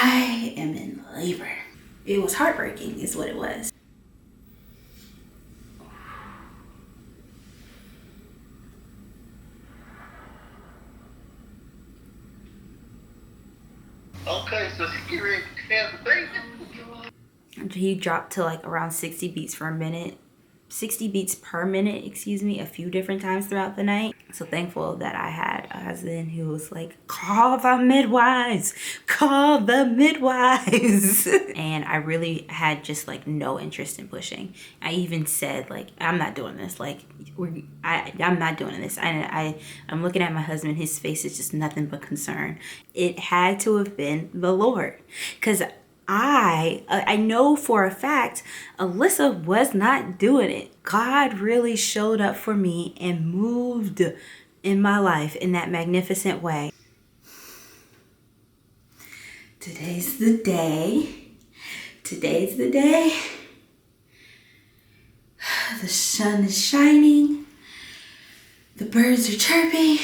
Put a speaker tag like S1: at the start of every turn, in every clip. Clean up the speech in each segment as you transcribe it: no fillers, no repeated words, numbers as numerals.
S1: I am in labor. It was heartbreaking is what it was.
S2: Okay, so she get ready to have the baby.
S1: He dropped to like around 60 beats per minute, a few different times throughout the night. So thankful that I had a husband who was like, call the midwives, call the midwives. And I really had just like no interest in pushing. I even said like, I'm not doing this. Like, I'm not doing this. I'm looking at my husband, his face is just nothing but concern. It had to have been the Lord, because I know for a fact Alyssa was not doing it. God really showed up for me and moved in my life in that magnificent way. Today's the day. Today's the day. The sun is shining. The birds are chirping.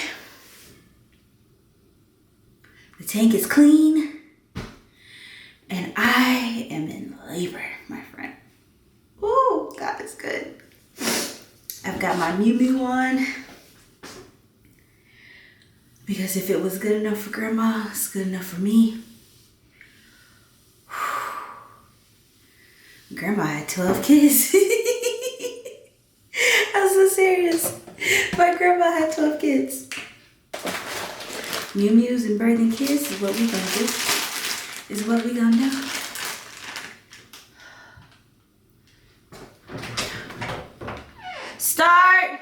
S1: The tank is clean. And I am in labor, my friend. Ooh, God is good. I've got my Mew Mew on. Because if it was good enough for grandma, it's good enough for me. Grandma had 12 kids. I'm so serious. My grandma had 12 kids. Mew Mews and birthing kids is what we gonna do. Is what we gonna do. Start.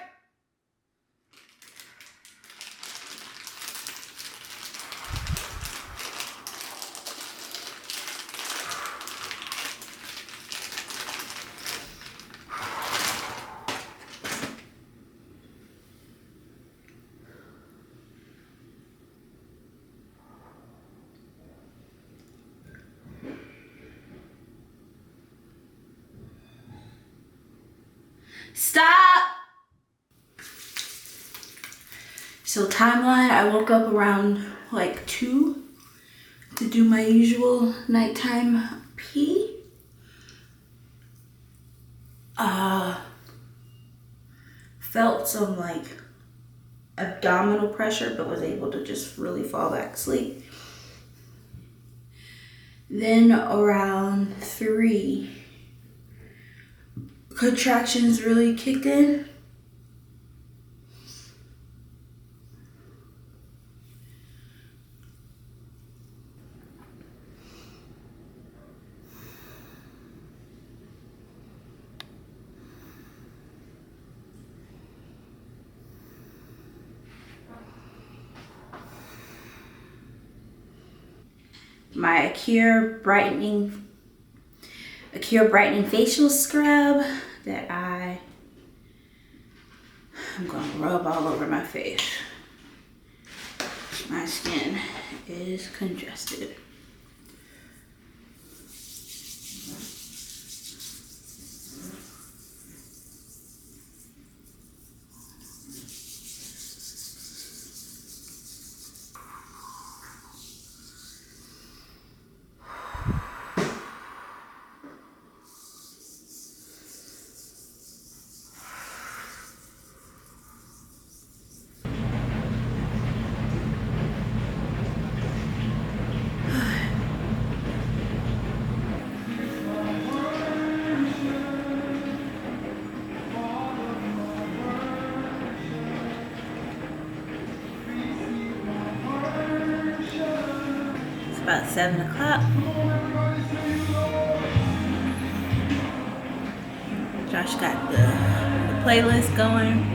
S1: Stop! So timeline, I woke up around like 2 to do my usual nighttime pee. Felt some like abdominal pressure, but was able to just really fall back asleep. Then around 3, contractions really kicked in. My Acure brightening facial scrub that I'm gonna rub all over my face. My skin is congested. About 7 o'clock. Josh got the playlist going,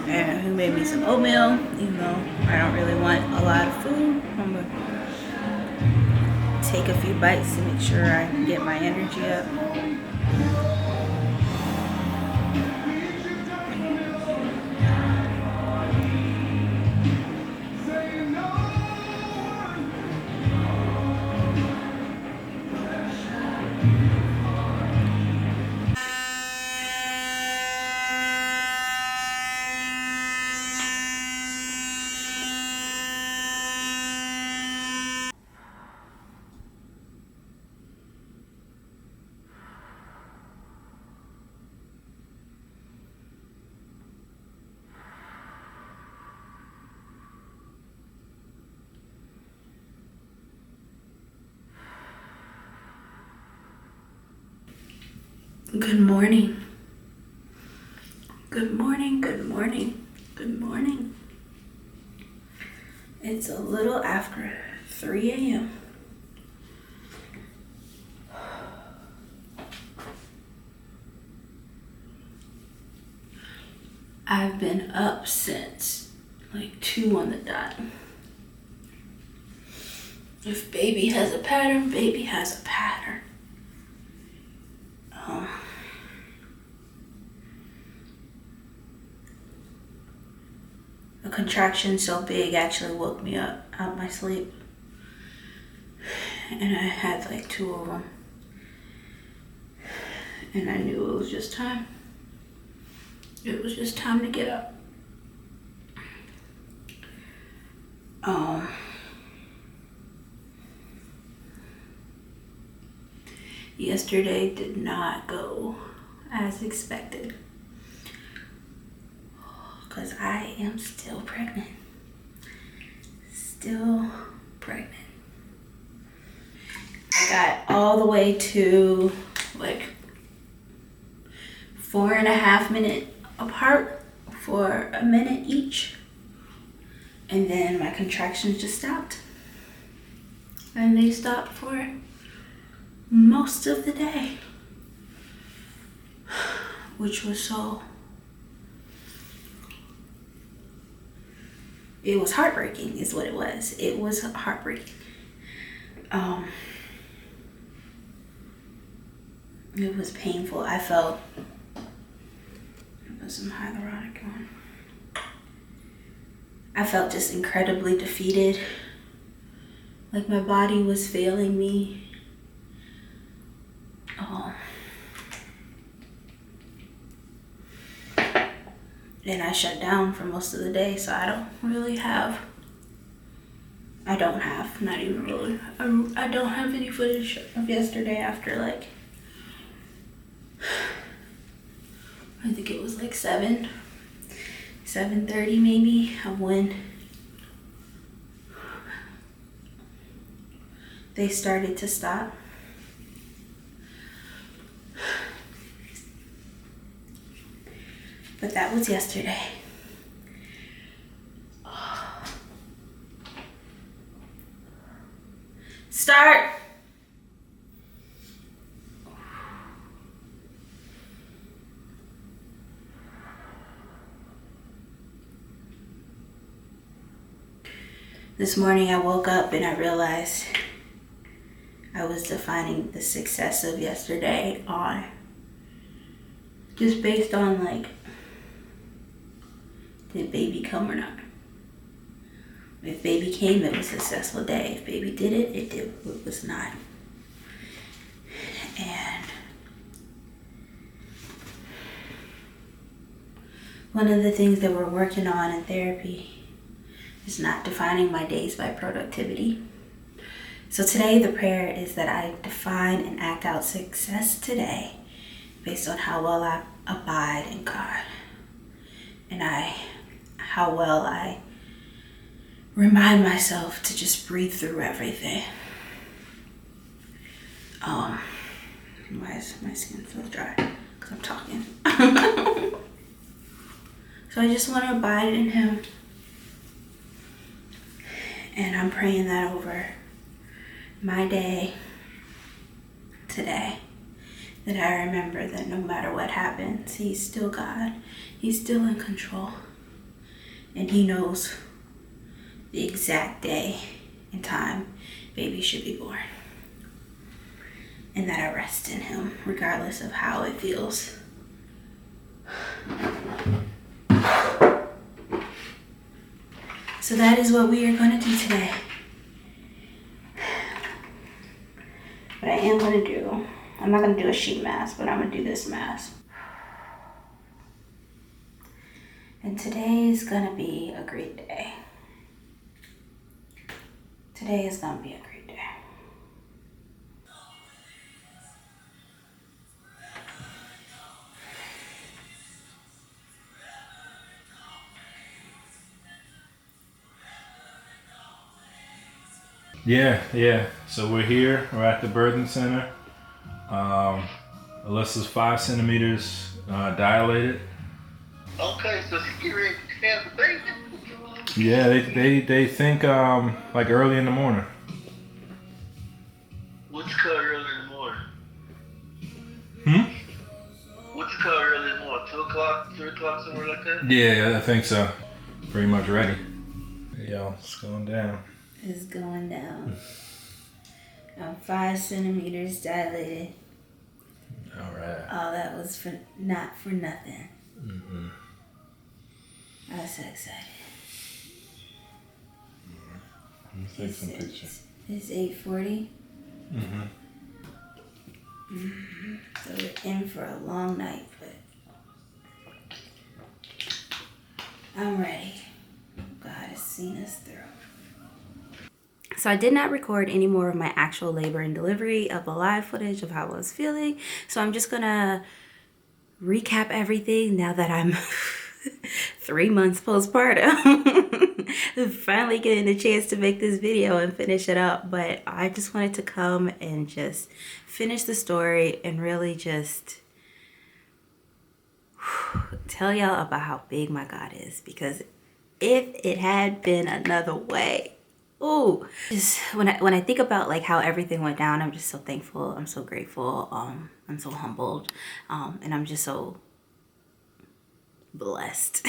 S1: and he made me some oatmeal, even though I don't really want a lot of food. I'm gonna take a few bites to make sure I can get my energy up. Good morning. Good morning, good morning, good morning. It's a little after 3 a.m. I've been up since like 2 on the dot. If baby has a pattern, baby has a pattern. A contraction so big actually woke me up out my sleep. And I had like 2 of them. And I knew it was just time. It was just time to get up. Yesterday did not go as expected. Because I am still pregnant. Still pregnant. I got all the way to like 4.5 minutes apart for a minute each. And then my contractions just stopped. And they stopped for most of the day. Which was it was heartbreaking is what it was. It was heartbreaking. It was painful. I felt, put some hyaluronic on. I felt just incredibly defeated. Like my body was failing me. And I shut down for most of the day, so I don't have any footage of yesterday after like, I think it was like 7:30 maybe, of when they started to stop. But that was yesterday. Start. This morning I woke up and I realized I was defining the success of yesterday on just based on like, did baby come or not? If baby came, it was a successful day. If baby did it, it was not. And one of the things that we're working on in therapy is not defining my days by productivity. So today the prayer is that I define and act out success today based on how well I abide in God. And how well I remind myself to just breathe through everything. Why is my skin so dry? Because I'm talking. So I just want to abide in Him. And I'm praying that over my day today. That I remember that no matter what happens, He's still God. He's still in control. And He knows the exact day and time baby should be born. And that I rest in Him regardless of how it feels. So that is what we are going to do today. What I am going to do, I'm not going to do a sheet mask, but I'm going to do this mask. And today is going to be a great day. Today is going to be a great day.
S3: Yeah. So we're here. We're at the birthing center. Alyssa's 5 centimeters dilated.
S2: Okay, so she get ready to have the baby.
S3: Yeah, they think like early in the morning.
S2: What's called early in the morning?
S3: Hmm?
S2: What's called early in the morning? 2 o'clock, 3 o'clock, somewhere like that?
S3: Yeah, I think so. Pretty much ready. Hey, y'all, it's going down.
S1: It's going down. I'm 5 centimeters dilated.
S3: All right.
S1: All that was not for nothing.
S3: Mm-hmm.
S1: I was so excited.
S3: Let me take some pictures.
S1: It's 8:40.
S3: Mm-hmm.
S1: So we're in for a long night, but I'm ready. God has seen us through. So I did not record any more of my actual labor and delivery of the live footage of how I was feeling. So I'm just gonna recap everything now that I'm 3 months postpartum. Finally getting the chance to make this video and finish it up. But I just wanted to come and just finish the story and really just tell y'all about how big my God is. Because if it had been another way, ooh, just when I think about like how everything went down, I'm just so thankful. I'm so grateful. I'm so humbled. And I'm just so blessed.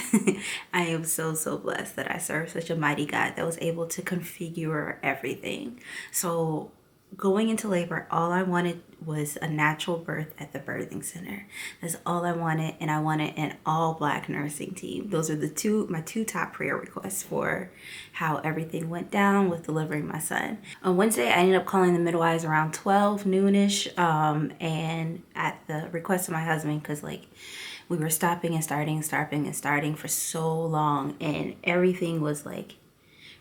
S1: I am so blessed that I serve such a mighty God that was able to configure everything. So going into labor, all I wanted was a natural birth at the birthing center. That's all I wanted, and I wanted an all Black nursing team. Those are my two top prayer requests for how everything went down with delivering my son. On Wednesday, I ended up calling the midwives around 12 noonish, and at the request of my husband, because like we were stopping and starting for so long, and everything was like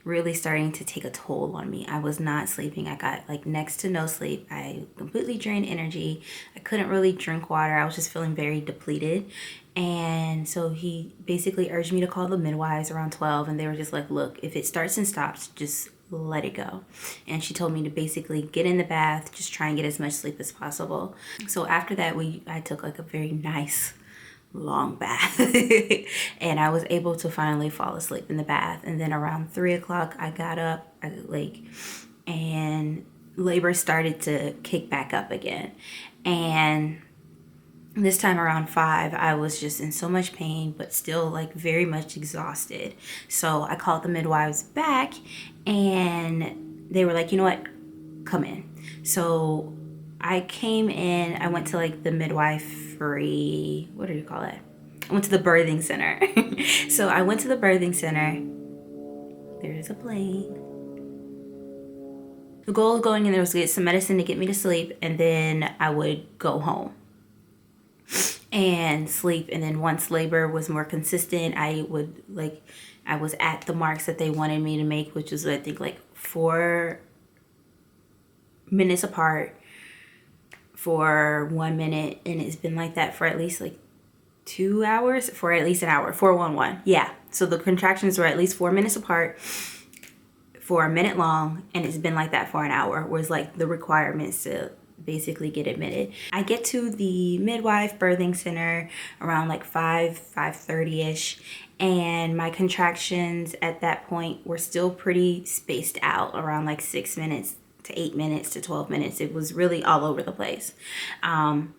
S1: really starting to take a toll on me. I was not sleeping. I got like next to no sleep. I completely drained energy. I couldn't really drink water. I was just feeling very depleted. And so he basically urged me to call the midwives around 12, and they were just like, look, if it starts and stops, just let it go. And she told me to basically get in the bath, just try and get as much sleep as possible. So after that, I took like a very nice long bath and I was able to finally fall asleep in the bath. And then around 3 o'clock I got up and labor started to kick back up again. And this time around 5, I was just in so much pain, but still like very much exhausted. So I called the midwives back, and they were like, you know what, come in. So I came in, I went to like the midwifery, what do you call it? I went to the birthing center. So I went to the birthing center. There's a plane. The goal of going in there was to get some medicine to get me to sleep, and then I would go home and sleep. And then once labor was more consistent, I was at the marks that they wanted me to make, which was I think like 4 minutes apart for 1 minute, and it's been like that for at least like 2 hours, for at least an hour, 411. Yeah, so the contractions were at least 4 minutes apart for a minute long, and it's been like that for an hour, was like the requirements to basically get admitted. I get to the midwife birthing center around like 5:30ish, and my contractions at that point were still pretty spaced out, around like 6 minutes to 8 minutes to 12 minutes. It was really all over the place. And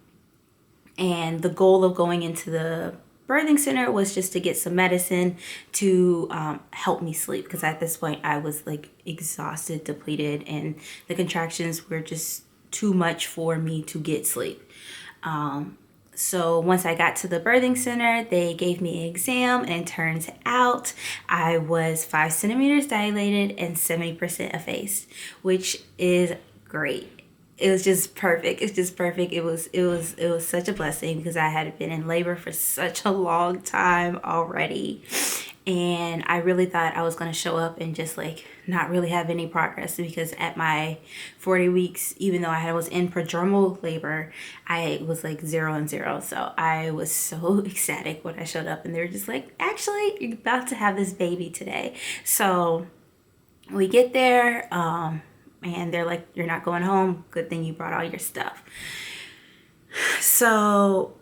S1: the goal of going into the birthing center was just to get some medicine to help me sleep, because at this point I was like exhausted, depleted, and the contractions were just too much for me to get sleep. So once I got to the birthing center, they gave me an exam, and it turns out I was 5 centimeters dilated and 70% effaced, which is great. It was just perfect. It's just perfect. It was such a blessing, because I had been in labor for such a long time already. And I really thought I was going to show up and just like not really have any progress, because at my 40 weeks, even though I was in prodromal labor, I was like 0 and 0. So I was so ecstatic when I showed up, and they were just like, actually, you're about to have this baby today. So we get there, and they're like, you're not going home. Good thing you brought all your stuff. So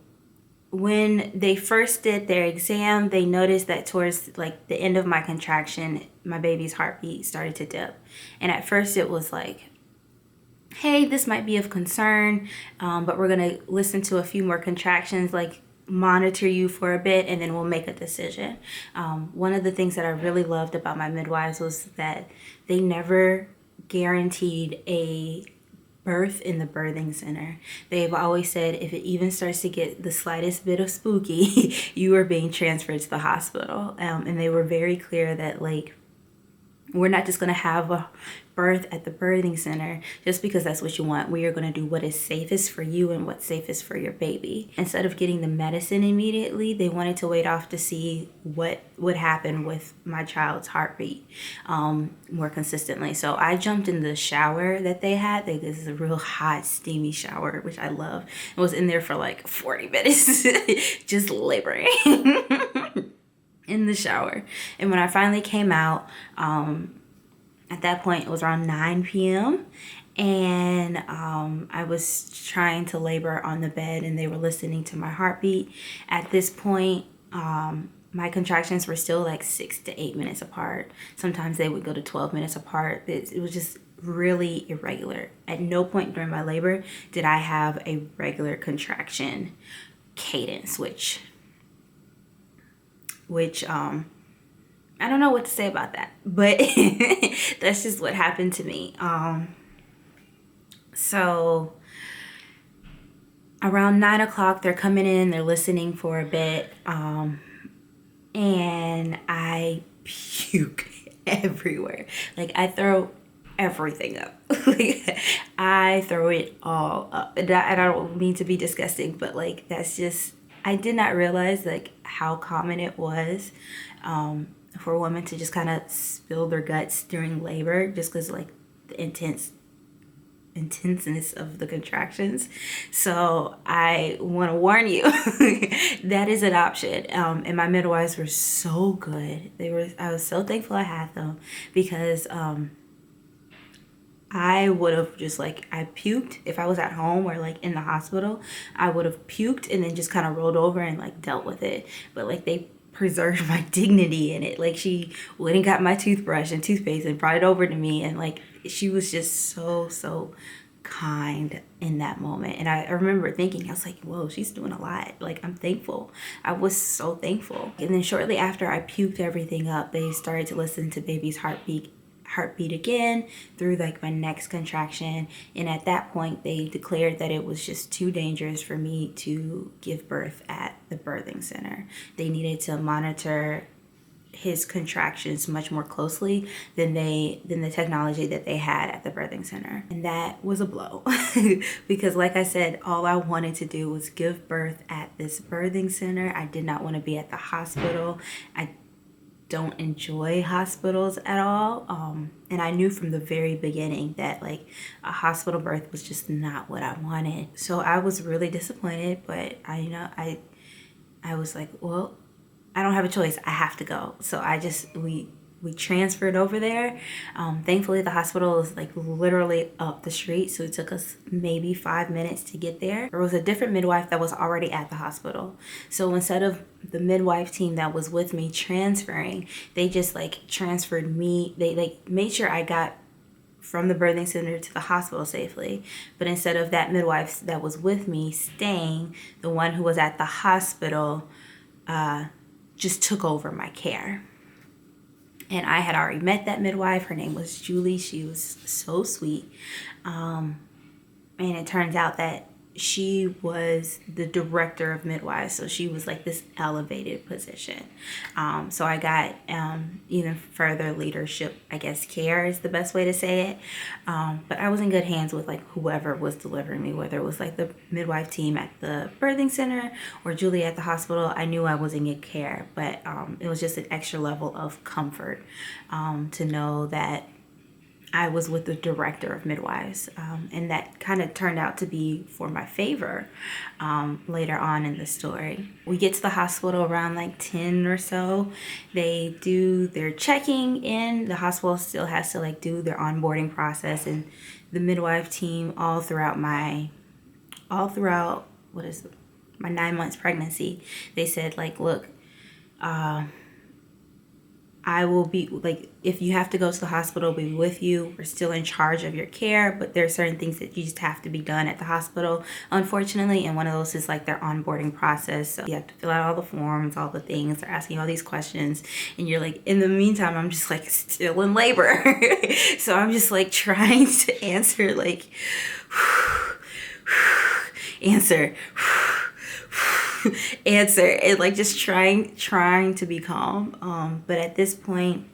S1: when they first did their exam, they noticed that towards like the end of my contraction, my baby's heartbeat started to dip. And at first it was like, hey, this might be of concern, but we're gonna listen to a few more contractions, like monitor you for a bit, and then we'll make a decision. One of the things that I really loved about my midwives was that they never guaranteed a birth in the birthing center. They've always said if it even starts to get the slightest bit of spooky, you are being transferred to the hospital. And they were very clear that like, we're not just going to have a birth at the birthing center just because that's what you want. We are going to do what is safest for you and what's safest for your baby. Instead of getting the medicine immediately, they wanted to wait off to see what would happen with my child's heartbeat more consistently. So I jumped in the shower that they had. This is a real hot, steamy shower, which I love. I was in there for like 40 minutes just laboring. In the shower. And when I finally came out, at that point it was around 9 p.m. and I was trying to labor on the bed and they were listening to my heartbeat. At this point, my contractions were still like 6 to 8 minutes apart. Sometimes they would go to 12 minutes apart. It was just really irregular. At no point during my labor did I have a regular contraction cadence, which I don't know what to say about that, but that's just what happened to me. So around 9 o'clock, they're coming in, they're listening for a bit, and I puke everywhere. Like I throw everything up. Like I throw it all up. And I don't mean to be disgusting, but like that's just, I did not realize like how common it was for women to just kind of spill their guts during labor just because like the intenseness of the contractions. So I want to warn you that is an option. And my midwives were so good. I was so thankful I had them because I would have just like, I puked if I was at home or like in the hospital. I would have puked and then just kind of rolled over and like dealt with it. But like they preserved my dignity in it. Like she went and got my toothbrush and toothpaste and brought it over to me. And like she was just so kind in that moment. And I remember thinking, I was like, whoa, she's doing a lot. Like I'm thankful. I was so thankful. And then shortly after I puked everything up, they started to listen to baby's heartbeat again through like my next contraction, and at that point they declared that it was just too dangerous for me to give birth at the birthing center. They needed to monitor his contractions much more closely than the technology that they had at the birthing center. And that was a blow because like I said, all I wanted to do was give birth at this birthing center. I did not want to be at the hospital. I don't enjoy hospitals at all, and I knew from the very beginning that like a hospital birth was just not what I wanted. So I was really disappointed, but I was like, well, I don't have a choice, I have to go. So we transferred over there. Thankfully the hospital is like literally up the street, so it took us maybe 5 minutes to get there. There was a different midwife that was already at the hospital. So instead of the midwife team that was with me transferring, they just like transferred me. They like made sure I got from the birthing center to the hospital safely. But instead of that midwife that was with me staying, the one who was at the hospital just took over my care. And I had already met that midwife. Her name was Julie. She was so sweet. And it turns out that she was the director of midwives. So she was like this elevated position. So I got even further leadership, I guess care is the best way to say it. But I was in good hands with like whoever was delivering me, whether it was like the midwife team at the birthing center or Julie at the hospital. I knew I was in good care, but it was just an extra level of comfort to know that I was with the director of midwives, and that kind of turned out to be for my favor later on in the story. We get to the hospital around like 10 or so. They do their checking in. The hospital still has to like do their onboarding process, and the midwife team all throughout my 9 months pregnancy, they said like, look, I will be like, if you have to go to the hospital, I'll be with you. We're still in charge of your care, but there are certain things that you just have to be done at the hospital, unfortunately. And one of those is like their onboarding process. So you have to fill out all the forms, all the things. They're asking all these questions. And you're like, in the meantime, I'm just like still in labor. So I'm just like trying to answer, like, answer. Answer and like just trying to be calm. But at this point,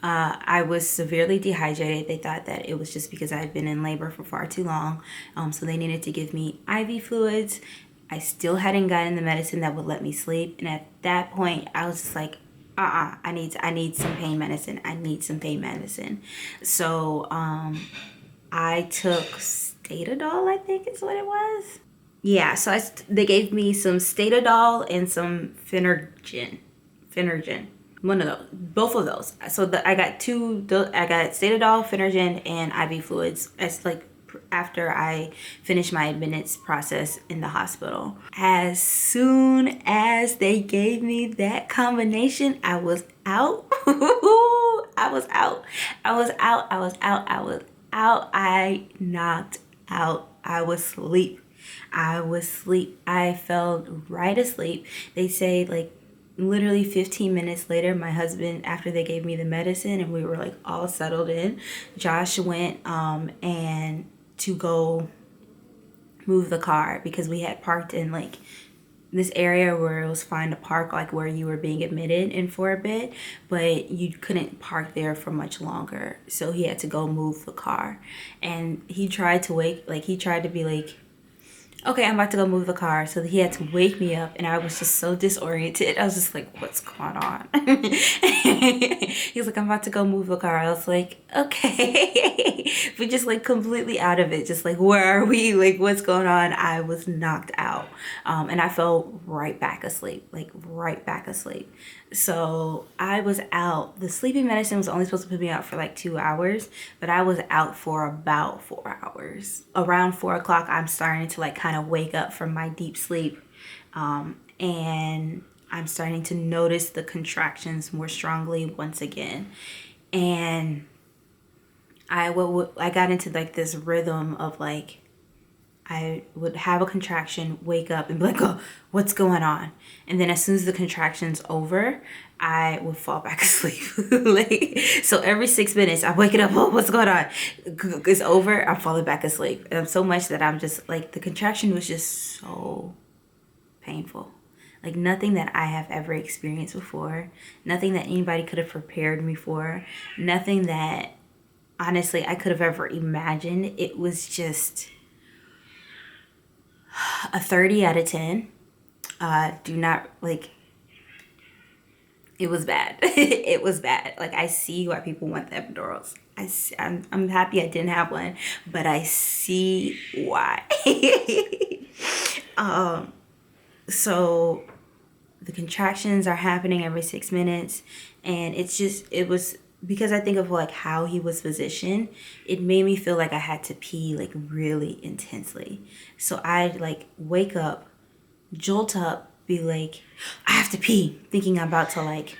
S1: I was severely dehydrated. They thought that it was just because I had been in labor for far too long. So they needed to give me IV fluids. I still hadn't gotten the medicine that would let me sleep. And at that point, I was just like, I need some pain medicine. I need some pain medicine. So I took Statadol, I think is what it was. Yeah, so they gave me some Statadol and some Phenergen. One of those, both of those. So I got Statadol, Phenergen, and IV fluids. It's like after I finished my admittance process in the hospital. As soon as they gave me that combination, I was out. I knocked out. I was asleep. I fell right asleep. They say like literally 15 minutes later, my husband, after they gave me the medicine and we were like all settled in, Josh went and to go move the car because we had parked in like this area where it was fine to park, like where you were being admitted in for a bit, but you couldn't park there for much longer. So he had to go move the car. And he tried to be like, okay, I'm about to go move the car. So he had to wake me up and I was just so disoriented. I was just like, what's going on? He's like, I'm about to go move the car. I was like, okay. But just like completely out of it. Just like, where are we? Like, what's going on? I was knocked out. And I fell right back asleep. So I was out. The sleeping medicine was only supposed to put me out for like 2 hours, but I was out for about 4 hours. Around 4 o'clock, I'm starting to like kind of wake up from my deep sleep. And I'm starting to notice the contractions more strongly once again. And I got into like this rhythm of like, I would have a contraction, wake up and be like, oh, what's going on? And then as soon as the contraction's over, I would fall back asleep. So every 6 minutes, I'm waking up, oh, what's going on? It's over, I'm falling back asleep. And so much that I'm just like, the contraction was just so painful. Like nothing that I have ever experienced before. Nothing that anybody could have prepared me for. Nothing that, honestly, I could have ever imagined. It was just a 30 out of 10. Do not, like, it was bad. It was bad. Like, I see why people want the epidurals. I'm happy I didn't have one, but I see why. So the contractions are happening every 6 minutes, and it was because I think of like how he was positioned, it made me feel like I had to pee like really intensely. So I'd like wake up, jolt up, be like, I have to pee, thinking I'm about to like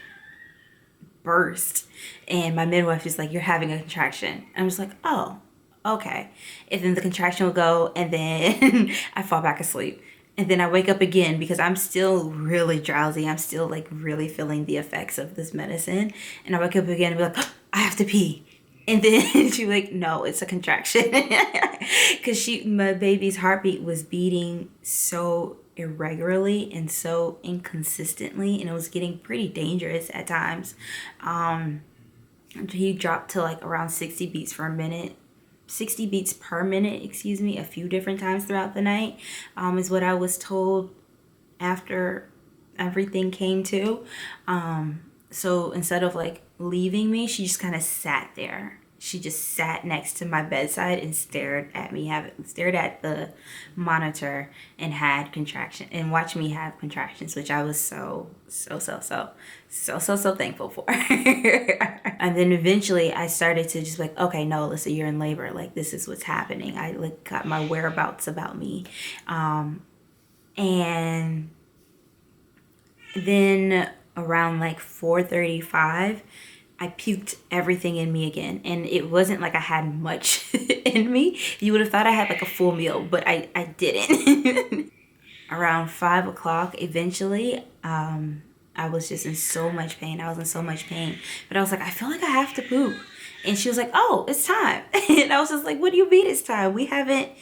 S1: burst. And my midwife is like, you're having a contraction. I'm just like, oh, okay. And then the contraction will go, and then I fall back asleep. And then I wake up again because I'm still really drowsy. I'm still like really feeling the effects of this medicine. And I wake up again and be like, oh, I have to pee. And then she's like, no, it's a contraction. Because my baby's heartbeat was beating so irregularly and so inconsistently. And it was getting pretty dangerous at times. He dropped to like around 60 beats per minute, a few different times throughout the night, is what I was told after everything came to. So instead of like leaving me, she just kind of sat there she just sat next to my bedside and stared at me, stared at the monitor and had contraction and watched me have contractions, which I was so thankful for. And then eventually I started to just like, okay, no, Alyssa, you're in labor. Like, this is what's happening. I like got my whereabouts about me. And then around like 4:35, I puked everything in me again. And it wasn't like I had much in me. You would have thought I had like a full meal, but I didn't. Around 5 o'clock, eventually, I was just in so much pain. I was in so much pain. But I was like, I feel like I have to poop. And she was like, oh, it's time. And I was just like, what do you mean it's time? We haven't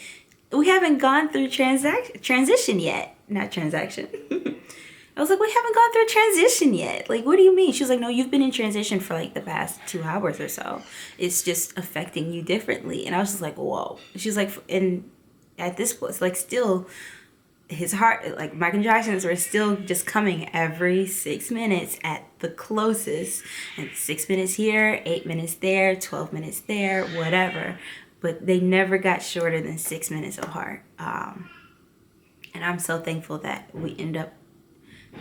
S1: gone through transition yet. Not transaction. I was like, we haven't gone through a transition yet. Like, what do you mean? She was like, no, you've been in transition for like the past 2 hours or so. It's just affecting you differently. And I was just like, whoa. She was like, and at this point, like still, his heart, like my contractions were still just coming every 6 minutes at the closest. And 6 minutes here, 8 minutes there, 12 minutes there, whatever. But they never got shorter than 6 minutes apart. And I'm so thankful that we end up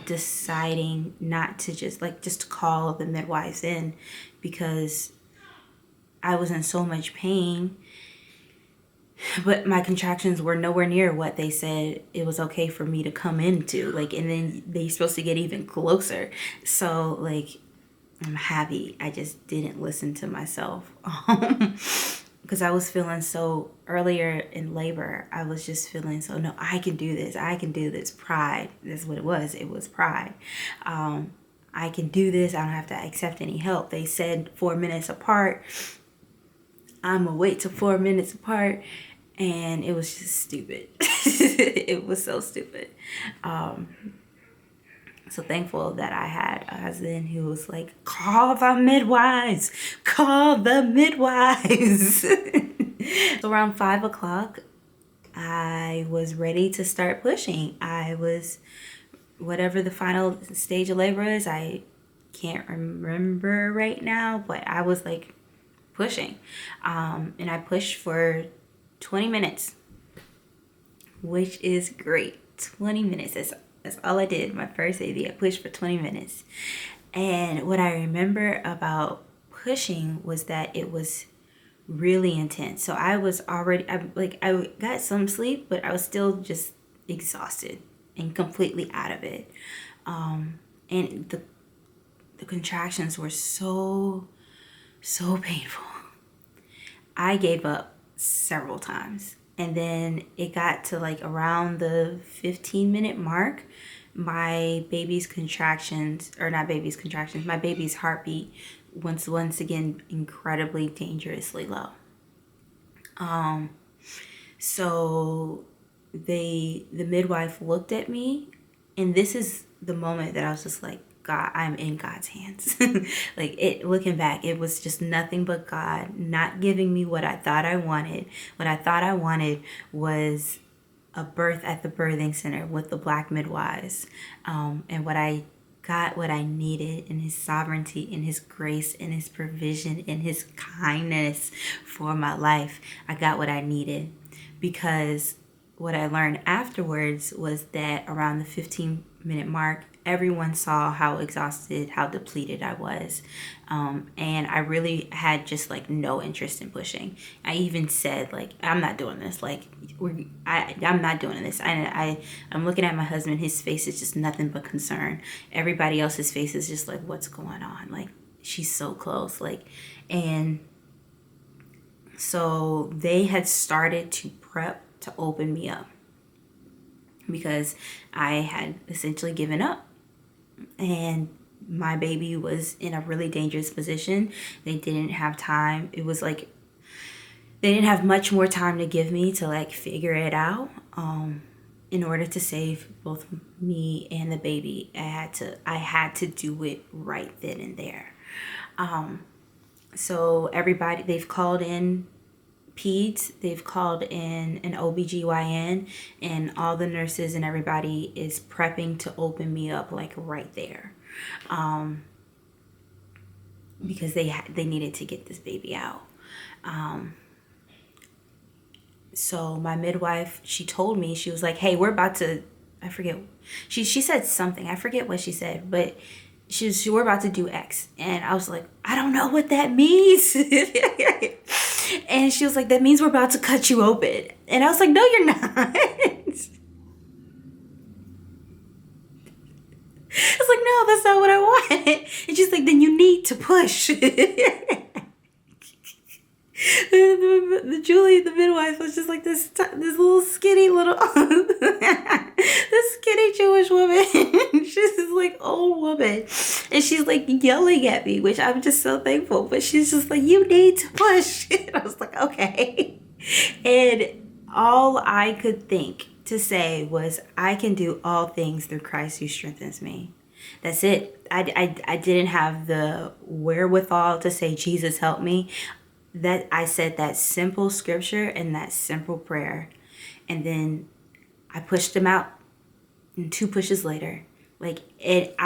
S1: deciding not to just call the midwives in, because I was in so much pain, but my contractions were nowhere near what they said it was okay for me to come into. Like, and then they're supposed to get even closer. So like, I'm happy I just didn't listen to myself. Because I was feeling so, earlier in labor, I was just feeling so, no, I can do this. I can do this. Pride. That's what it was. It was pride. I can do this. I don't have to accept any help. They said 4 minutes apart. I'm going to wait till 4 minutes apart. And it was just stupid. It was so stupid. So thankful that I had a husband who was like, call the midwives, call the midwives. So around 5 o'clock, I was ready to start pushing. I was, whatever the final stage of labor is, I can't remember right now, but I was like pushing. And I pushed for 20 minutes, which is great. 20 minutes. That's all I did. My first AV, I pushed for 20 minutes. And what I remember about pushing was that it was really intense. So I was already, I got some sleep, but I was still just exhausted and completely out of it. And the contractions were so painful. I gave up several times. And then it got to like around the 15-minute mark, my baby's contractions, or not baby's contractions, my baby's heartbeat was once again incredibly dangerously low. So the midwife looked at me, and this is the moment that I was just like, God, I'm in God's hands. Like, it, looking back, it was just nothing but God not giving me what I thought I wanted. What I thought I wanted was a birth at the birthing center with the Black midwives. And what I got, what I needed, in his sovereignty, in his grace, in his provision, in his kindness for my life. I got what I needed, because what I learned afterwards was that around the 15-minute mark, everyone saw how exhausted, how depleted I was. And I really had just like no interest in pushing. I even said, like, I'm not doing this. Like, I'm not doing this. I'm looking at my husband. His face is just nothing but concern. Everybody else's face is just like, what's going on? Like, she's so close. Like, and so they had started to prep to open me up, because I had essentially given up. And my baby was in a really dangerous position. They didn't have time. It was like they didn't have much more time to give me to like figure it out. In order to save both me and the baby, I had to do it right then and there. So everybody, they've called in peds, they've called in an OBGYN, and all the nurses and everybody is prepping to open me up like right there, because they needed to get this baby out. So my midwife, she told me, she was like, hey, we're about to, I forget, she said something, I forget what she said, but we're about to do X. And I was like, I don't know what that means. And she was like, that means we're about to cut you open. And I was like, no, you're not. I was like, no, that's not what I want. And she's like, then you need to push. The Julie, the midwife, was just like this little skinny little, this skinny Jewish woman. She's this like old woman, and she's like yelling at me, which I'm just so thankful. But she's just like, you need to push. And I was like, okay. And all I could think to say was, I can do all things through Christ who strengthens me. That's it. I didn't have the wherewithal to say, Jesus, help me. That I said that simple scripture and that simple prayer, and then I pushed him out, and 2 pushes later, like it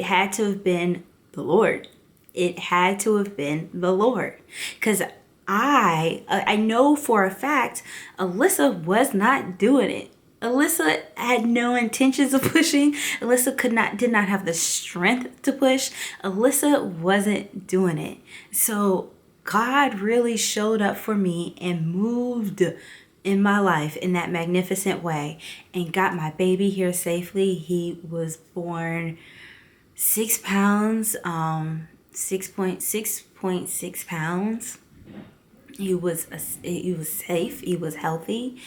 S1: had to have been the Lord. It had to have been the Lord, because I know for a fact Alyssa was not doing it. Alyssa had no intentions of pushing. Alyssa did not have the strength to push. Alyssa wasn't doing it. So God really showed up for me and moved in my life in that magnificent way and got my baby here safely. He was born 6 pounds, 6.6 pounds. He was safe. He was healthy.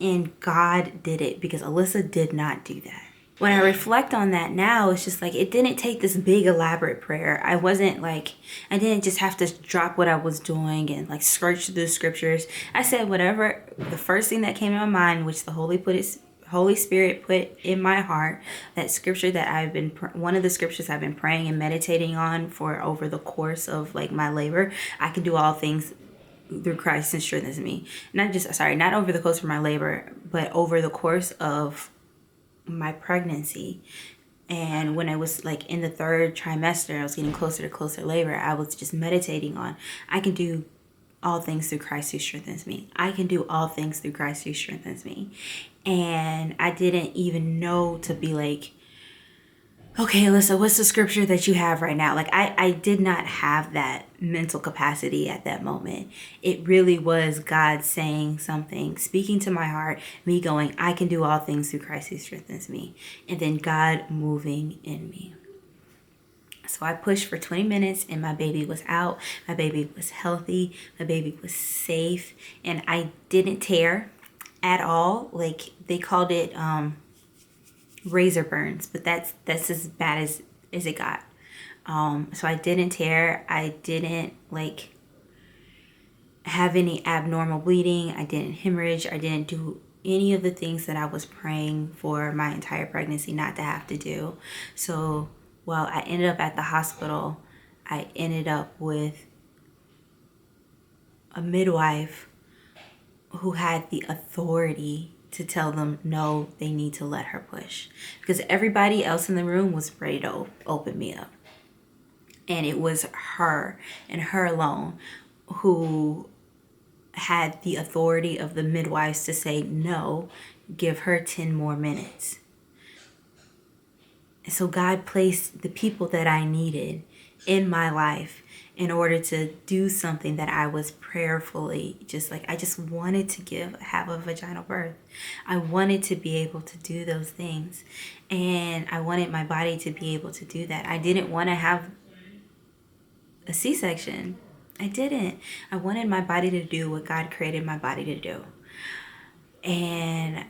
S1: And God did it, because Alyssa did not do that. When I reflect on that now, it's just like, it didn't take this big elaborate prayer. I didn't just have to drop what I was doing and search through the scriptures. I said whatever, the first thing that came to my mind, which the Holy Spirit put in my heart, that scripture that one of the scriptures I've been praying and meditating on for over the course of my labor. I can do all things through Christ and strengthens me. Not over the course of my labor, but over the course of my pregnancy. And when I was in the 3rd trimester, I was getting closer to closer labor, I was just meditating on, I can do all things through Christ who strengthens me. I can do all things through Christ who strengthens me. And I didn't even know to be okay, Alyssa, what's the scripture that you have right now? I did not have that mental capacity at that moment. It really was God saying something, speaking to my heart, me going, I can do all things through Christ who strengthens me. And then God moving in me. So I pushed for 20 minutes and my baby was out. My baby was healthy. My baby was safe. And I didn't tear at all. They called it razor burns, but that's as bad as it got. So I didn't tear. I didn't have any abnormal bleeding. I didn't hemorrhage. I didn't do any of the things that I was praying for my entire pregnancy not to have to do. So while I ended up at the hospital, I ended up with a midwife who had the authority to tell them, no, they need to let her push. Because everybody else in the room was ready to open me up. And it was her and her alone who had the authority of the midwives to say, no, give her 10 more minutes. And so God placed the people that I needed in my life in order to do something that I was prayerfully I just wanted to have a vaginal birth. I wanted to be able to do those things. And I wanted my body to be able to do that. I didn't want to have a C-section. I didn't. I wanted my body to do what God created my body to do. And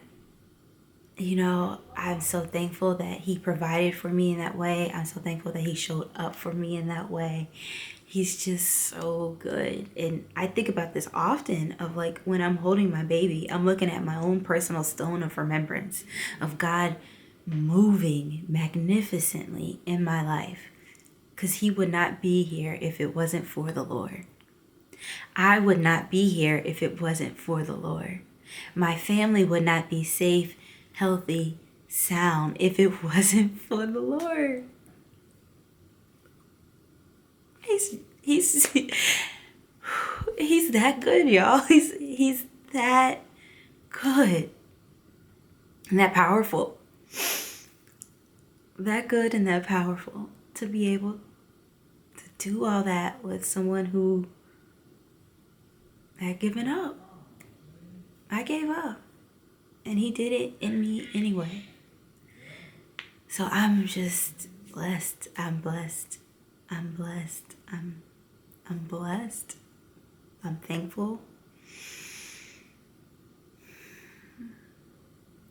S1: I'm so thankful that He provided for me in that way. I'm so thankful that He showed up for me in that way. He's just so good. And I think about this often of when I'm holding my baby, I'm looking at my own personal stone of remembrance of God moving magnificently in my life. Because He would not be here if it wasn't for the Lord. I would not be here if it wasn't for the Lord. My family would not be safe, healthy, sound if it wasn't for the Lord. He's He's that good, y'all. He's that good and that powerful. That good and that powerful to be able to do all that with someone who had given up. I gave up. And he did it in me anyway. So I'm just blessed. I'm blessed. I'm blessed. I'm blessed. I'm thankful.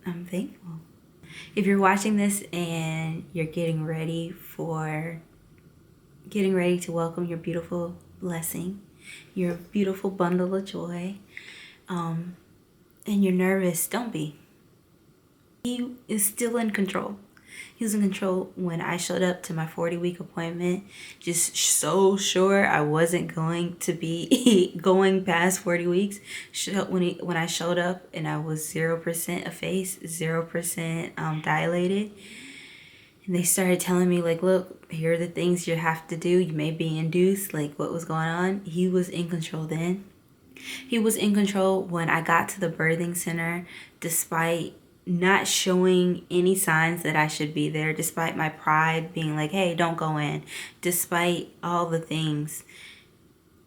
S1: I'm thankful. If you're watching this and you're getting ready to welcome your beautiful blessing, your beautiful bundle of joy, and you're nervous, don't be. He is still in control. He was in control when I showed up to my 40-week appointment, just so sure I wasn't going to be going past 40 weeks. When I showed up and I was 0% effaced, 0% dilated, and they started telling me, like, look, here are the things you have to do. You may be induced, like what was going on. He was in control then. He was in control when I got to the birthing center, despite not showing any signs that I should be there, despite my pride being like, hey, don't go in, despite all the things,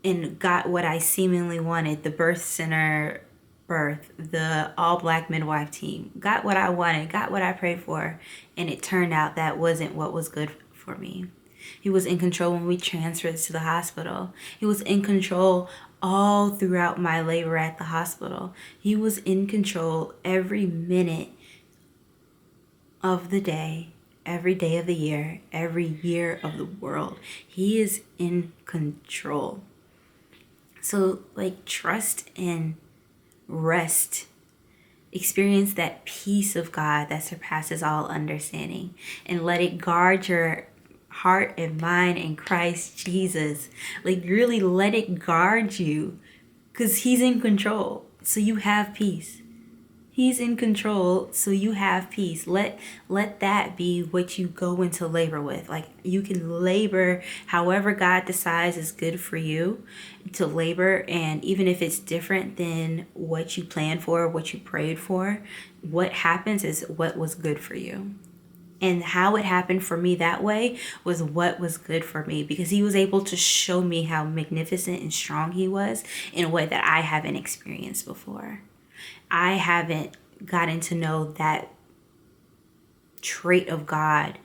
S1: and got what I seemingly wanted. The birth center birth, the all-black midwife team, got what I wanted, got what I prayed for, and it turned out that wasn't what was good for me. He was in control when we transferred to the hospital. He was in control all throughout my labor at the hospital. He was in control every minute of the day, every day of the year, every year of the world. He is in control. So, like, trust and rest. Experience that peace of God that surpasses all understanding, and let it guard your heart and mind in Christ Jesus. Like, really let it guard you, because he's in control, so you have peace. He's in control, so you have peace. Let that be what you go into labor with. Like, you can labor however God decides is good for you to labor, and even if it's different than what you planned for, what you prayed for, what happens is what was good for you. And how it happened for me that way was what was good for me, because he was able to show me how magnificent and strong he was in a way that I haven't experienced before. I haven't gotten to know that trait of God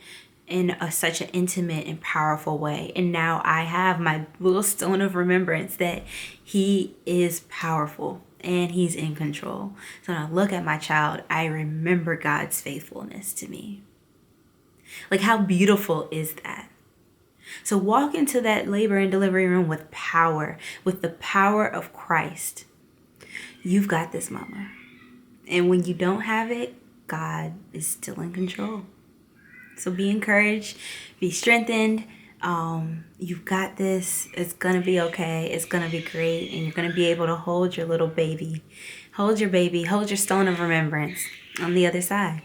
S1: in such an intimate and powerful way. And now I have my little stone of remembrance that he is powerful and he's in control. So when I look at my child, I remember God's faithfulness to me. Like, how beautiful is that? So walk into that labor and delivery room with power, with the power of Christ. You've got this, mama. And when you don't have it, God is still in control. So be encouraged, be strengthened. You've got this. It's going to be okay. It's going to be great. And you're going to be able to hold your little baby. Hold your baby. Hold your stone of remembrance on the other side.